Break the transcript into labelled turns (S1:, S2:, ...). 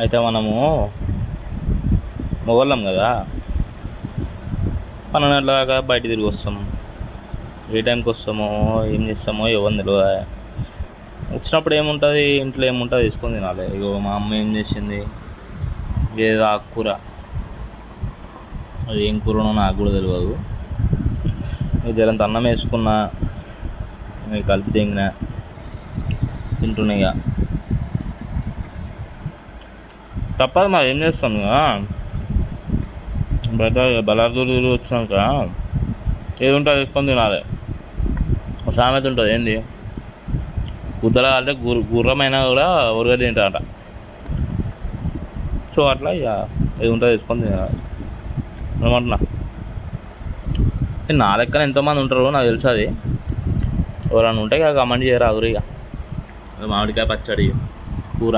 S1: అయితే మనము మొగోళ్ళం కదా, 12 గంటల దాకా బయట తిరిగి వస్తాం. ఏ టైంకి వస్తామో ఏం చేస్తామో ఎవరిని తెలియదు. వచ్చినప్పుడు ఏముంటుంది, ఇంట్లో ఏముంటుంది తీసుకొని తినాలి. ఇగో మా అమ్మ ఏం చేసింది, ఏదో ఆకుకూర, అది ఏం కూరనో నాకు కూడా తెలియదు. జరంత అన్నం వేసుకున్నా, కలిపి తెంగిన తింటున్నాయి. తప్పదు మరి, ఏం చేస్తాను బయట బలాదూరు వచ్చినాక ఏది ఉంటుంది వేసుకొని తినాలి. సామెత ఉంటుంది, ఏంది, గుద్దల అంటే గుర్రమైనా కూడా ఉరగ తింటారట. సో అట్లా ఇక ఏది ఉంటుంది వేసుకొని తినాలి ఏమంటున్నా. నా లెక్కన ఎంతోమంది ఉంటారు నాకు తెలుసు. అది ఎవరైనా ఉంటే ఇక కమెంట్ చేయరాదురు. ఇక మామిడికాయ పచ్చడి కూర